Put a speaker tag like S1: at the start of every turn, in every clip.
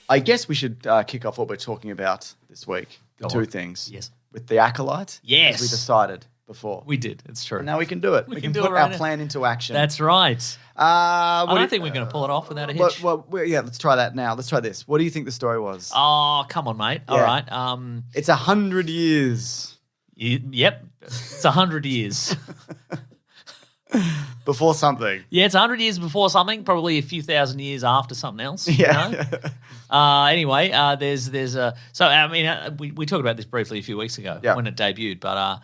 S1: I guess we should kick off what we're talking about this week. The two things.
S2: Yes.
S1: With the Acolyte.
S2: Yes.
S1: As we decided before.
S2: We did. It's true.
S1: And now we can do it. We can put our plan into action.
S2: That's right. I don't think we're going to pull it off without a hitch.
S1: Well, yeah, let's try that now. Let's try this. What do you think the story was?
S2: Oh, come on, mate.
S1: Yeah.
S2: All right.
S1: It's 100 years.
S2: Yep. It's 100 years.
S1: Before something.
S2: Yeah, it's 100 years before something, probably a few thousand years after something else.
S1: Yeah.
S2: You know? Anyway, there's a... So, I mean, we talked about this briefly a few weeks ago when it debuted, but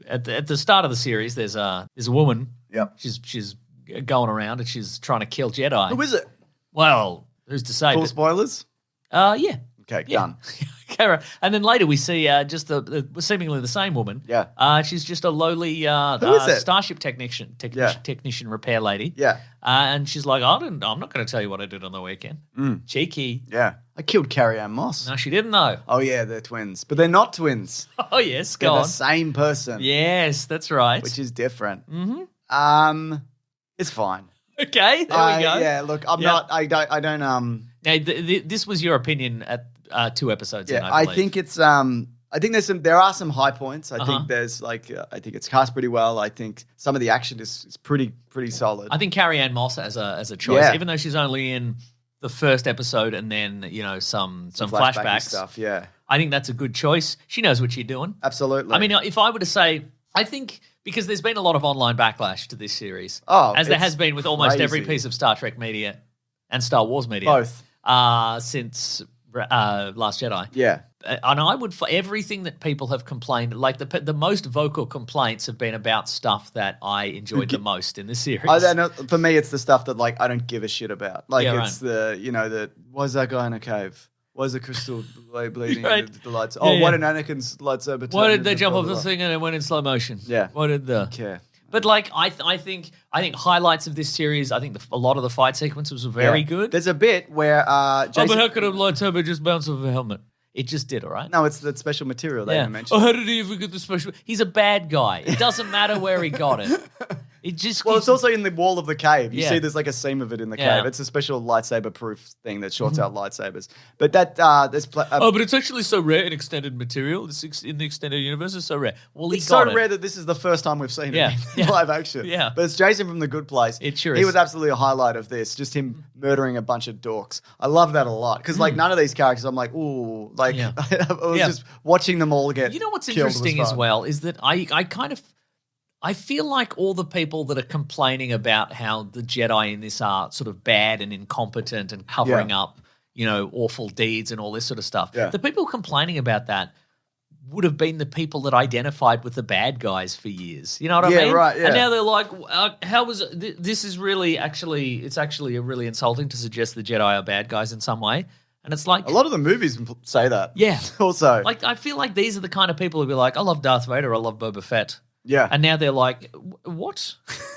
S2: at the start of the series, there's a woman.
S1: Yep.
S2: She's going around and she's trying to kill Jedi.
S1: Who is it?
S2: Well, who's to say?
S1: Full spoilers?
S2: Yeah.
S1: Okay, done.
S2: Okay, right. And then later we see just the seemingly the same woman.
S1: Yeah.
S2: She's just a lowly
S1: Who is it?
S2: starship technician repair lady.
S1: Yeah.
S2: And she's like, I'm not going to tell you what I did on the weekend. Cheeky.
S1: Yeah. I killed Carrie-Anne Moss.
S2: No, she didn't know.
S1: Oh, yeah, they're twins. But they're not twins.
S2: Oh, yes,
S1: They're
S2: go
S1: the
S2: on.
S1: same person.
S2: Yes, that's right.
S1: Which is different. Mm-hmm. It's fine.
S2: Okay, there we go.
S1: Yeah, look, I'm not, I don't.
S2: Now, this was your opinion at 2 episodes in,
S1: Yeah,
S2: I believe.
S1: I think it's, I think there are some high points. I think there's like, I think it's cast pretty well. I think some of the action is pretty solid.
S2: I think Carrie-Anne Moss as a choice, even though she's only in the first episode and then, some flashbacks.
S1: Stuff, yeah.
S2: I think that's a good choice. She knows what she's doing.
S1: Absolutely.
S2: I mean, if I were to say, I think because there's been a lot of online backlash to this series,
S1: as
S2: there has been with almost every piece of Star Trek media and Star Wars media.
S1: Both.
S2: Since Last Jedi.
S1: Yeah.
S2: And I would, for everything that people have complained, like the most vocal complaints have been about stuff that I enjoyed the most in the series.
S1: For me, it's the stuff that like I don't give a shit about. Like it's
S2: right.
S1: the why is that guy in a cave? Why is the crystal bleeding
S2: Right.
S1: the lights? Oh, why did Anakin's lightsaber?
S2: Why did they jump off the thing and it went in slow motion?
S1: Yeah.
S2: Why did the...
S1: care?
S2: But like I think highlights of this series, I think a lot of the fight sequences were very good.
S1: There's a bit where Jason...
S2: but how could a lightsaber just bounce off a helmet? It just did, all right?
S1: No, it's that special material they mentioned.
S2: Oh, how did he even get the special... He's a bad guy. It doesn't matter where he got it. It just...
S1: Well, it's also in the wall of the cave. You
S2: Yeah.
S1: see there's like a seam of it in the
S2: Yeah.
S1: cave. It's a special lightsaber-proof thing that shorts out lightsabers. But that... there's
S2: but it's actually so rare in extended material. In the extended universe, it's so rare. Well,
S1: it's so rare that this is the first time we've seen it in live action.
S2: Yeah.
S1: But it's Jason from The Good Place.
S2: It sure
S1: He
S2: is.
S1: was absolutely a highlight of this, just him murdering a bunch of dorks. I love that a lot. Because like none of these characters, I'm like, ooh, like
S2: Yeah.
S1: I was just watching them all get
S2: You know what's
S1: killed was
S2: interesting as
S1: fun.
S2: well is that I feel like all the people that are complaining about how the Jedi in this are sort of bad and incompetent and covering up, awful deeds and all this sort of stuff.
S1: Yeah.
S2: The people complaining about that would have been the people that identified with the bad guys for years. You know what I mean?
S1: Yeah, right, yeah.
S2: And now they're like, how was this is really it's actually really insulting to suggest the Jedi are bad guys in some way. And it's like
S1: A lot of the movies say that.
S2: Yeah.
S1: Also.
S2: like I feel like these are the kind of people who be like, I love Darth Vader, I love Boba Fett.
S1: Yeah.
S2: And now they're like, what?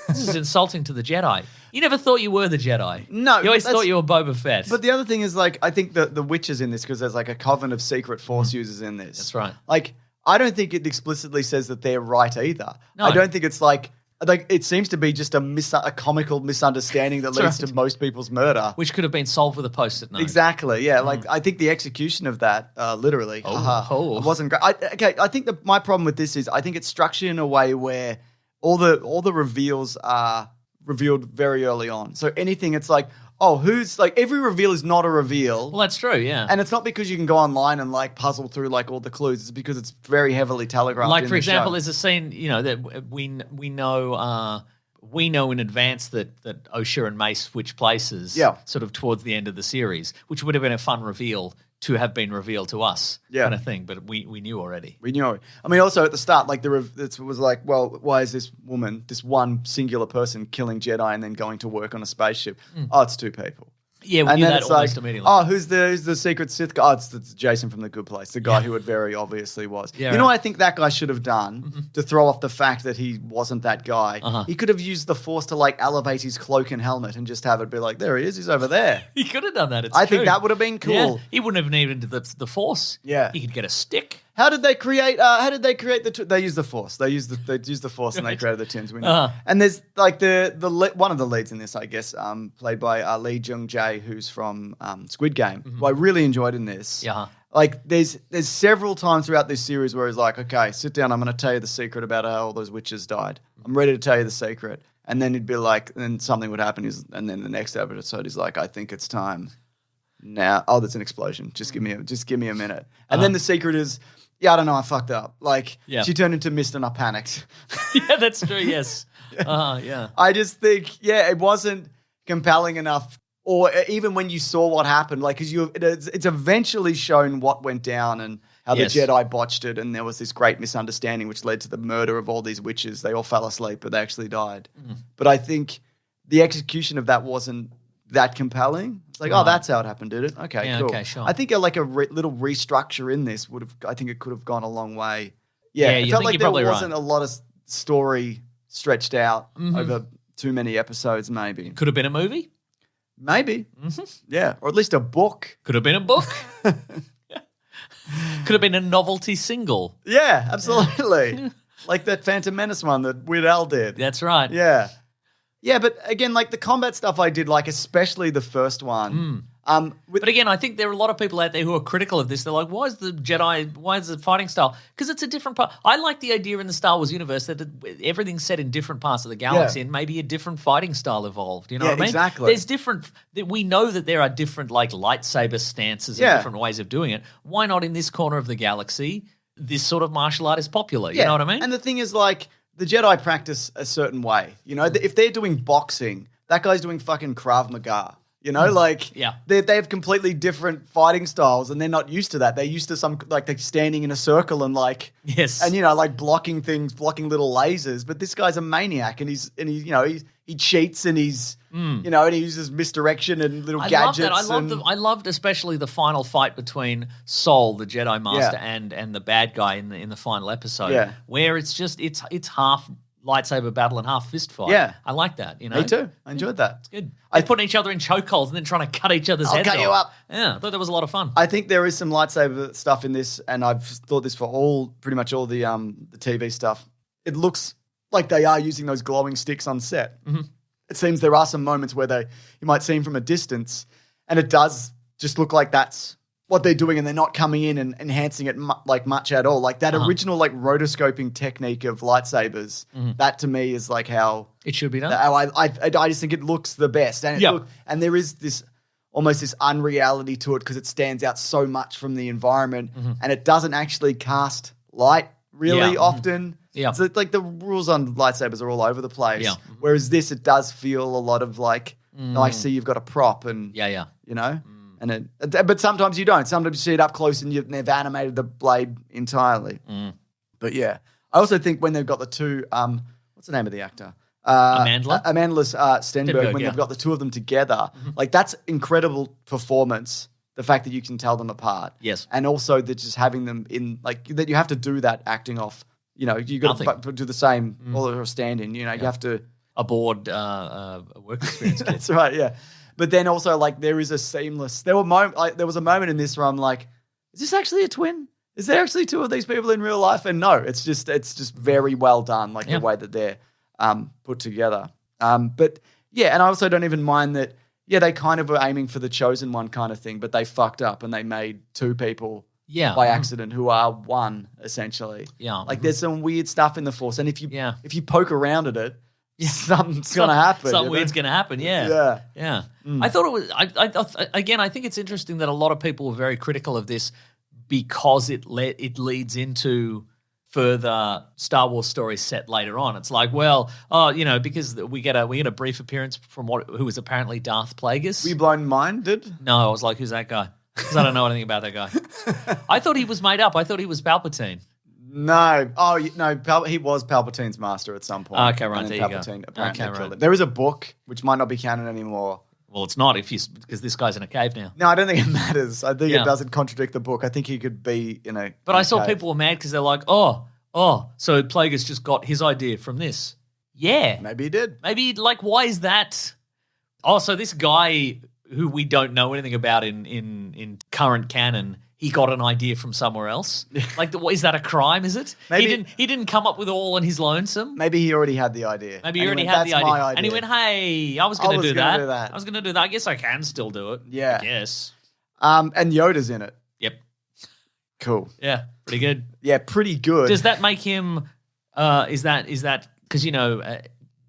S2: This is insulting to the Jedi. You never thought you were the Jedi.
S1: No,
S2: You always
S1: that's-
S2: thought you were Boba Fett.
S1: But the other thing is, like, I think the witch is in this because there's like a coven of secret force users in this.
S2: That's right.
S1: Like, I don't think it explicitly says that they're right either.
S2: No.
S1: I don't think it's like it seems to be just a comical misunderstanding that leads to most people's murder.
S2: Which could have been solved with a post-it note.
S1: Exactly, yeah. Like, I think the execution of that, literally, it wasn't great. I think that my problem with this is I think it's structured in a way where all the reveals are revealed very early on. So anything, it's like, oh, who's like every reveal is not a reveal.
S2: Well, that's true, yeah.
S1: And it's not because you can go online and like puzzle through like all the clues. It's because it's very heavily telegraphed.
S2: Like,
S1: in
S2: for
S1: the
S2: example,
S1: show.
S2: there's a scene, that we know in advance that O'Shea and Mace switch places sort of towards the end of the series, which would have been a fun reveal to have been revealed to us kind of thing, but we knew already.
S1: We knew it. I mean, also at the start, like it was like, well, why is this woman, this one singular person killing Jedi and then going to work on a spaceship? Oh, it's two people.
S2: Yeah, we
S1: And
S2: knew
S1: then
S2: that
S1: it's
S2: almost
S1: like,
S2: immediately.
S1: oh, who's the secret Sith guy? Oh, it's Jason from The Good Place, the guy who it very obviously was.
S2: Yeah,
S1: you know what I think that guy should have done to throw off the fact that he wasn't that guy? He could have used the Force to like elevate his cloak and helmet and just have it be like, there he is, he's over there.
S2: He could have done that.
S1: I think that would have been cool.
S2: Yeah. He wouldn't have needed the Force.
S1: Yeah.
S2: He could get a stick.
S1: How did they create? They use the Force. They use the Force, and they created the Tins. We know. And there's like the one of the leads in this, I guess, played by Lee Jung Jae, who's from Squid Game, who I really enjoyed in this.
S2: Yeah.
S1: Like there's several times throughout this series where he's like, okay, sit down. I'm going to tell you the secret about how all those witches died. I'm ready to tell you the secret. And then he'd be like, and then something would happen. And then the next episode, he's like, I think it's time now. Oh, there's an explosion. Just give me a minute. And then the secret is, yeah, I don't know. I fucked up. Like she turned into mist and I panicked.
S2: Yeah, that's true. Yes. Yeah.
S1: I just think, it wasn't compelling enough. Or even when you saw what happened, like, because it's eventually shown what went down and how the Jedi botched it, and there was this great misunderstanding which led to the murder of all these witches. They all fell asleep, but they actually died. But I think the execution of that wasn't that compelling. It's like, oh, that's how it happened, did it? Okay, cool.
S2: Okay, sure.
S1: I think little restructure in this I think it could have gone a long way. Yeah, it
S2: you
S1: felt
S2: think
S1: like
S2: you're
S1: there
S2: probably
S1: wasn't
S2: right.
S1: a lot of story stretched out over too many episodes, maybe.
S2: Could have been a movie.
S1: Maybe. Yeah. Or at least a book.
S2: Could have been a book. Could have been a novelty single.
S1: Yeah, absolutely. Like that Phantom Menace one that Weird Al did.
S2: That's right.
S1: Yeah. Yeah, but again, like the combat stuff I did, like especially the first one.
S2: But again, I think there are a lot of people out there who are critical of this. They're like, why is the fighting style? Because it's a different part. I like the idea in the Star Wars universe that everything's set in different parts of the galaxy and maybe a different fighting style evolved. You know what I mean?
S1: Exactly.
S2: There's different, we know that there are different like lightsaber stances and different ways of doing it. Why not in this corner of the galaxy, this sort of martial art is popular? You know what I mean?
S1: And the thing is like, the Jedi practice a certain way. You know, if they're doing boxing, that guy's doing fucking Krav Maga. You know, like they have completely different fighting styles, and they're not used to that. They're used to some like they're standing in a circle and like and you know like blocking things, blocking little lasers. But this guy's a maniac, and he cheats and he's you know and he uses misdirection and little gadgets.
S2: I loved especially the final fight between Sol, the Jedi Master, and the bad guy in the final episode, where it's half lightsaber battle and half fist fight. Yeah. I like that, you know.
S1: Me too. I enjoyed that.
S2: It's good. They're putting each other in chokeholds and then trying to cut each other's heads off.
S1: I'll cut you up.
S2: Yeah, I thought that was a lot of fun.
S1: I think there is some lightsaber stuff in this, and I've thought this for pretty much all the TV stuff. It looks like they are using those glowing sticks on set. It seems there are some moments where you might see them from a distance, and it does just look like that's what they're doing, and they're not coming in and enhancing it much at all. Like that original like rotoscoping technique of lightsabers, that to me is like how
S2: it should be done.
S1: I just think it looks the best, and and there is this almost this unreality to it because it stands out so much from the environment, and it doesn't actually cast light really often. Yeah, so like the rules on lightsabers are all over the place. Yeah, whereas this, it does feel a lot of like, I see you've got a prop, and you know. But sometimes you don't. Sometimes you see it up close and they've animated the blade entirely. But yeah, I also think when they've got the two, what's the name of the actor?
S2: Amandla
S1: Stenberg. When they've got the two of them together, like that's incredible performance. The fact that you can tell them apart, and also that just having them in like that you have to do that acting off. You know, you got to do the same or stand in. You know, you have to
S2: aboard a work experience.
S1: That's right. Yeah. But then also, like, there is a seamless. There was a moment in this where I'm like, "Is this actually a twin? Is there actually two of these people in real life?" And no, it's just very well done, like the way that they're put together. But yeah, and I also don't even mind that. Yeah, they kind of were aiming for the chosen one kind of thing, but they fucked up and they made two people by accident who are one essentially. Yeah, like there's some weird stuff in the Force, and if you poke around at it. Something's going to happen.
S2: Something weird's going to happen, yeah. I thought it was, I think it's interesting that a lot of people were very critical of this because it leads into further Star Wars stories set later on. It's like, well, because we get a brief appearance from who was apparently Darth Plagueis.
S1: Were you blown-minded?
S2: No, I was like, who's that guy? Because I don't know anything about that guy. I thought he was made up. I thought he was Palpatine.
S1: No. Oh, no. He was Palpatine's master at some point.
S2: Okay, right. There
S1: Palpatine apparently killed him. There is a book which might not be canon anymore.
S2: Well, it's not because this guy's in a cave now.
S1: No, I don't think it matters. I think it doesn't contradict the book. I think he could be in a.
S2: But I saw people were mad because they're like, so Plagueis just got his idea from this. Yeah,
S1: maybe he did.
S2: Maybe why is that? Oh, so this guy who we don't know anything about in current canon he got an idea from somewhere else. Like, is that a crime? Is it?
S1: Maybe
S2: he didn't come up with it all on his lonesome.
S1: Maybe he already had the idea.
S2: Maybe he already had the idea. And he went, "Hey, I was going to do that. I was going to do that. I guess I can still do it.
S1: Yeah.
S2: I guess."
S1: And Yoda's in it.
S2: Yep.
S1: Cool.
S2: Yeah. Pretty good.
S1: Yeah, pretty good.
S2: Does that make him? Is that because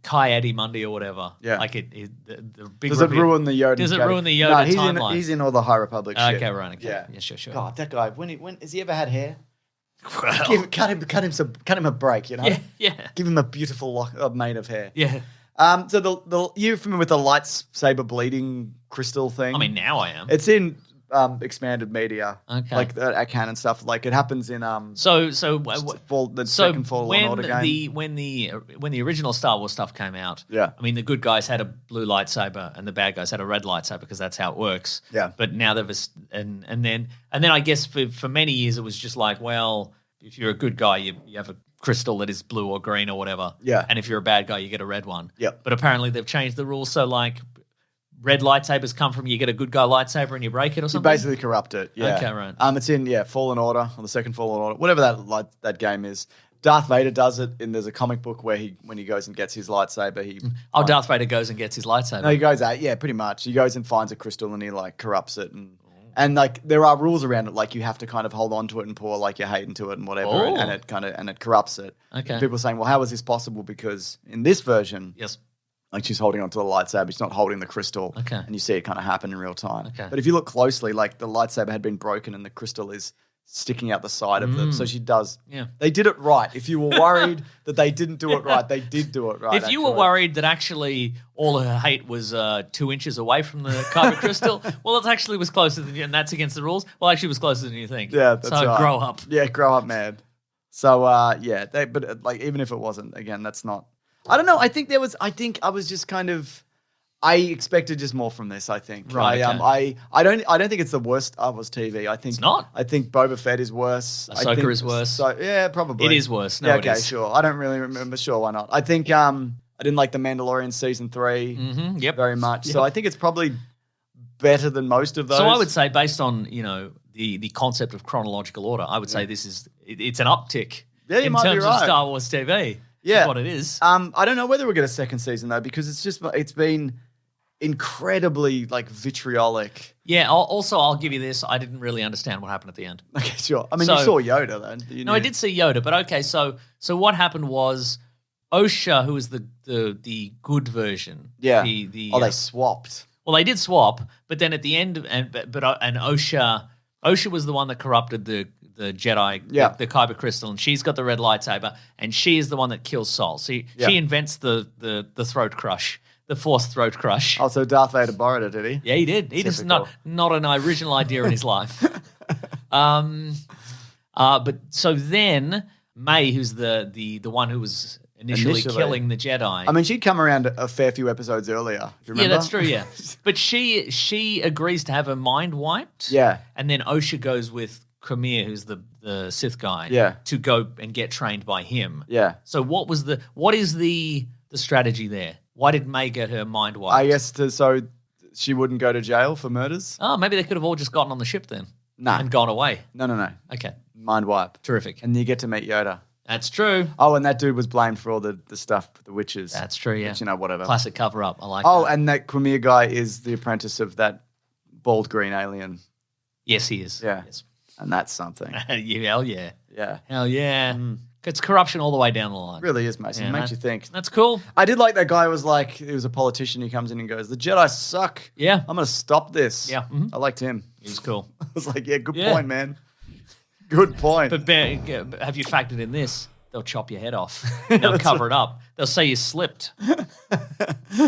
S2: Kai Adi Mundi or whatever?
S1: Yeah.
S2: Like the big.
S1: Does it ruin the Yoda?
S2: Does it ruin the Yoda timeline?
S1: He's in all the High Republic shit.
S2: Okay, right. Okay.
S1: Yeah,
S2: sure.
S1: God, that guy. When has he ever had hair?
S2: Well.
S1: Cut him a break.
S2: Yeah.
S1: Give him a beautiful mane of hair.
S2: Yeah.
S1: So you're familiar with the lightsaber bleeding crystal thing?
S2: I mean, now I am.
S1: It's in expanded media,
S2: okay,
S1: like at canon stuff. Like it happens in
S2: the
S1: second Fallen Order game.
S2: When the original Star Wars stuff came out,
S1: yeah,
S2: I mean the good guys had a blue lightsaber and the bad guys had a red lightsaber because that's how it works.
S1: Yeah,
S2: but now and then I guess for many years it was just like, well, if you're a good guy, you have a crystal that is blue or green or whatever.
S1: Yeah,
S2: and if you're a bad guy, you get a red one.
S1: Yeah,
S2: but apparently they've changed the rules, so like. Red lightsabers come from you get a good guy lightsaber and you break it or something?
S1: You basically corrupt it, yeah.
S2: Okay, right.
S1: It's in, Fallen Order, or the second Fallen Order, whatever that game is. Darth Vader does it, and there's a comic book where when he goes and gets his lightsaber,
S2: Darth Vader goes and gets his lightsaber.
S1: No, he goes out, pretty much. He goes and finds a crystal and he, corrupts it, and like, there are rules around it, like, you have to kind of hold on to it and pour, like, your hate into it and whatever, and it corrupts it.
S2: Okay.
S1: And people are saying, well, how is this possible? Because in this version...
S2: Yes.
S1: Like she's holding onto the lightsaber, she's not holding the crystal.
S2: Okay.
S1: And you see it kind of happen in real time.
S2: Okay.
S1: But if you look closely, like the lightsaber had been broken and the crystal is sticking out the side of them. So she does. Yeah. They did it right. If you were worried that they didn't do it right, they did do it right.
S2: If you were worried that actually all her hate was 2 inches away from the kyber crystal, well, it actually was closer than you, and that's against the rules. Well, actually, it was closer than you think.
S1: Yeah, that's right.
S2: So grow up.
S1: Yeah, grow up, man. So but like even if it wasn't, again, that's not. I don't know. I think I was just kind of. I expected just more from this. I think.
S2: Right.
S1: I don't think it's the worst Star Wars TV. I think
S2: it's not.
S1: I think Boba Fett is worse.
S2: Ahsoka is worse.
S1: So yeah, probably
S2: it is worse. No,
S1: yeah, okay,
S2: it is.
S1: Sure. I don't really remember. Sure, why not? I think I didn't like the Mandalorian season 3.
S2: Mm-hmm, yep.
S1: Very much.
S2: Yep.
S1: So I think it's probably better than most of those.
S2: So I would say, based on the concept of chronological order, I would say it's an uptick.
S1: Yeah, you
S2: in
S1: might
S2: terms
S1: be right.
S2: of Star Wars TV.
S1: Yeah,
S2: that's what it is.
S1: I don't know whether we'll get a second season though, because it's been incredibly vitriolic.
S2: Yeah. Also, I'll give you this. I didn't really understand what happened at the end.
S1: Okay, sure. I mean, you saw Yoda then.
S2: No, I did see Yoda, but okay. So what happened was Osha, who was the good version.
S1: Yeah. They swapped.
S2: Well, they did swap, but then at the end, and Osha was the one that corrupted the Jedi, the kyber crystal, and she's got the red lightsaber, and she is the one that kills Sol. She invents the throat crush, the Force throat crush.
S1: Oh, so Darth Vader borrowed it, did he?
S2: Yeah, he did. He just not an original idea in his life. But so then May, who's the one who was initially killing the Jedi.
S1: I mean, she'd come around a fair few episodes earlier. Do you remember?
S2: Yeah, that's true, yeah. But she agrees to have her mind wiped.
S1: Yeah.
S2: And then Osha goes with Cremere, who's the Sith guy, to go and get trained by him.
S1: Yeah.
S2: So what is the strategy there? Why did May get her mind wiped?
S1: I guess so she wouldn't go to jail for murders.
S2: Oh, maybe they could have all just gotten on the ship then.
S1: No.
S2: And gone away.
S1: No.
S2: Okay.
S1: Mind wipe.
S2: Terrific.
S1: And you get to meet Yoda.
S2: That's true.
S1: Oh, and that dude was blamed for all the stuff with the witches.
S2: That's true, yeah.
S1: Which, whatever.
S2: Classic cover-up. I like that.
S1: Oh, and that Cremere guy is the apprentice of that bald green alien.
S2: Yes, he is.
S1: Yeah.
S2: Yes.
S1: And that's something.
S2: Hell yeah.
S1: Yeah.
S2: Hell yeah. It's corruption all the way down the line.
S1: It really is, Mason. It makes you think.
S2: That's cool.
S1: I did like that guy he was a politician. He comes in and goes, the Jedi suck.
S2: Yeah.
S1: I'm going to stop this.
S2: Yeah. Mm-hmm.
S1: I liked him.
S2: He was cool.
S1: I was like, good point, man. Good point.
S2: But have you factored in this? They'll chop your head off. They'll cover it up. They'll say you slipped.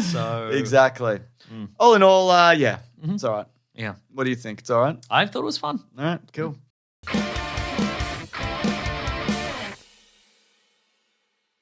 S2: So
S1: exactly. All in all, it's all right.
S2: Yeah.
S1: What do you think? It's all right?
S2: I thought it was fun.
S1: All right, cool.